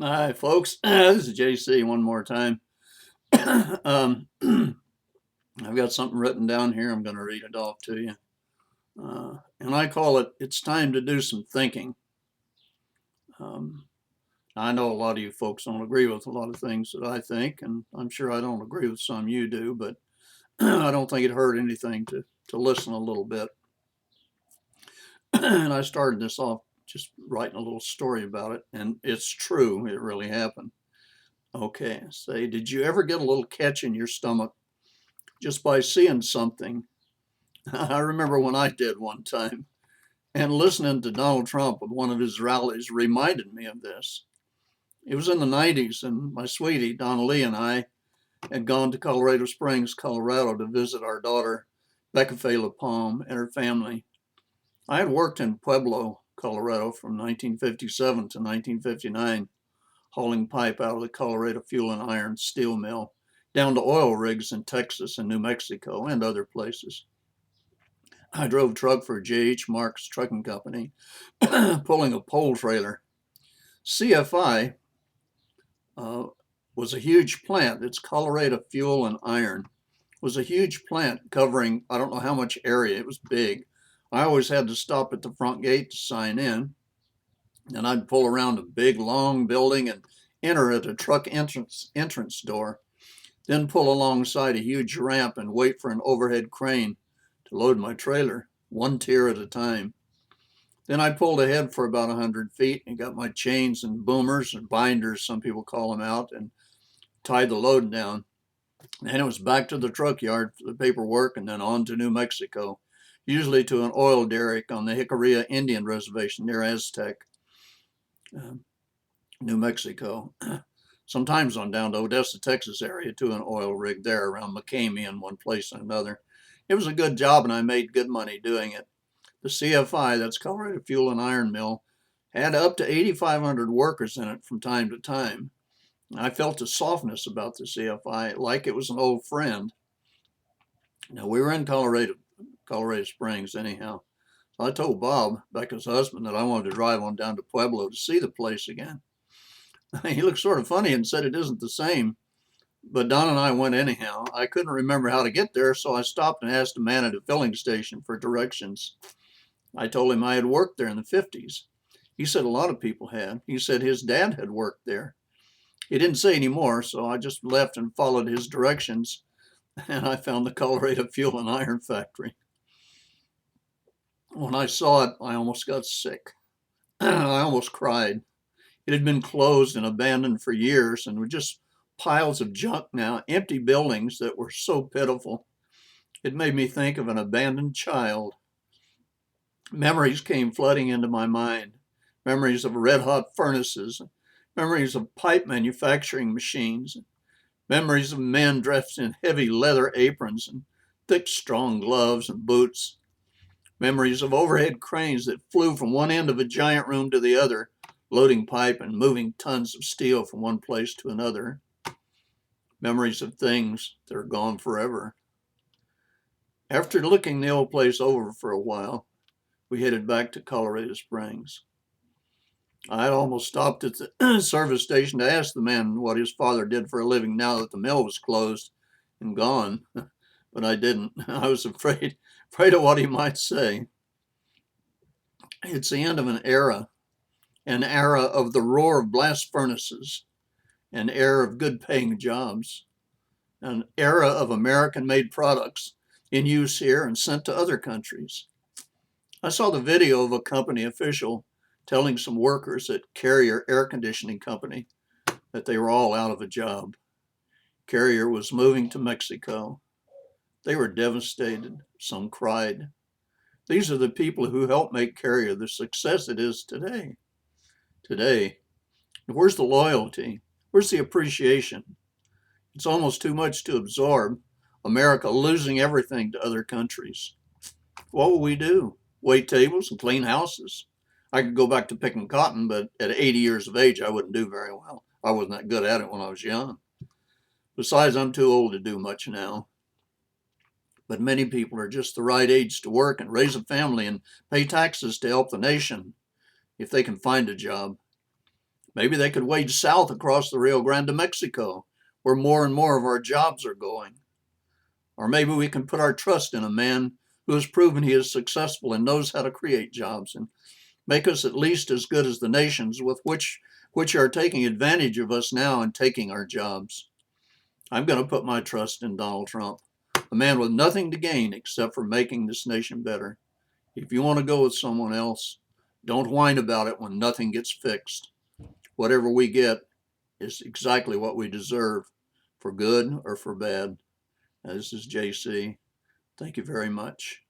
Hi, folks. This is JC one more time. um, I've got something written down here. I'm going to read it off to you. And I call it, It's Time to Do Some Thinking. Um, I know a lot of you folks don't agree with a lot of things that I think, and I'm sure I don't agree with some you do, but I don't think it hurt anything to listen a little bit. And I started this off just writing a little story about it, and it's true. It really happened. Okay, say, did you ever get a little catch in your stomach just by seeing something? I remember when I did one time, and listening to Donald Trump at one of his rallies reminded me of this. It was in the 90s, and my sweetie, Donna Lee, and I had gone to Colorado Springs, Colorado to visit our daughter, Becca Fay LaPalme, and her family. I had worked in Pueblo, Colorado from 1957 to 1959, hauling pipe out of the Colorado Fuel and Iron steel mill down to oil rigs in Texas and New Mexico and other places. I drove truck for J.H. Marks Trucking Company, pulling a pole trailer. CFI was a huge plant. It's Colorado Fuel and Iron. It was a huge plant covering I don't know how much area. It was big. I always had to stop at the front gate to sign in. And I'd pull around a big long building and enter at a truck entrance door, then pull alongside a huge ramp and wait for an overhead crane to load my trailer, one tier at a time. Then I pulled ahead for about 100 feet and got my chains and boomers or binders, some people call them, out and tied the load down. And it was back to the truck yard for the paperwork and then on to New Mexico, usually to an oil derrick on the Jicarilla Indian Reservation near Aztec, New Mexico. Sometimes on down to Odessa, Texas area to an oil rig there around McCamey in one place and another. It was a good job and I made good money doing it. The CFI, that's Colorado Fuel and Iron Mill, had up to 8,500 workers in it from time to time. I felt a softness about the CFI, like it was an old friend. Now, we were in Colorado Springs anyhow. So I told Bob, Becca's husband, that I wanted to drive on down to Pueblo to see the place again. He looked sort of funny and said it isn't the same. But Don and I went anyhow. I couldn't remember how to get there, so I stopped and asked a man at a filling station for directions. I told him I had worked there in the 50s. He said a lot of people had. He said his dad had worked there. He didn't say any more, so I just left and followed his directions, and I found the Colorado Fuel and Iron Factory. When I saw it, I almost got sick. I almost cried. It had been closed and abandoned for years and were just piles of junk now, empty buildings that were so pitiful. It made me think of an abandoned child. Memories came flooding into my mind. Memories of red hot furnaces, memories of pipe manufacturing machines, memories of men dressed in heavy leather aprons and thick, strong gloves and boots, memories of overhead cranes that flew from one end of a giant room to the other, loading pipe and moving tons of steel from one place to another. Memories of things that are gone forever. After looking the old place over for a while, we headed back to Colorado Springs. I had almost stopped at the service station to ask the man what his father did for a living now that the mill was closed and gone, but I didn't. I was afraid of what he might say. It's the end of an era of the roar of blast furnaces, an era of good paying jobs, an era of American made products in use here and sent to other countries. I saw the video of a company official telling some workers at Carrier Air Conditioning Company that they were all out of a job. Carrier was moving to Mexico. They were devastated. Some cried. These are the people who helped make Carrier the success it is today. Where's the loyalty? Where's the appreciation? It's almost too much to absorb. America losing everything to other countries. What will we do? Wait tables and clean houses? I could go back to picking cotton, but at 80 years of age, I wouldn't do very well. I wasn't that good at it when I was young. Besides, I'm too old to do much now. But many people are just the right age to work and raise a family and pay taxes to help the nation if they can find a job. Maybe they could wade south across the Rio Grande to Mexico, where more and more of our jobs are going. Or maybe we can put our trust in a man who has proven he is successful and knows how to create jobs and make us at least as good as the nations with which are taking advantage of us now and taking our jobs. I'm going to put my trust in Donald Trump, a man with nothing to gain except for making this nation better. If you want to go with someone else, don't whine about it when nothing gets fixed. Whatever we get is exactly what we deserve, for good or for bad. This is JC. Thank you very much.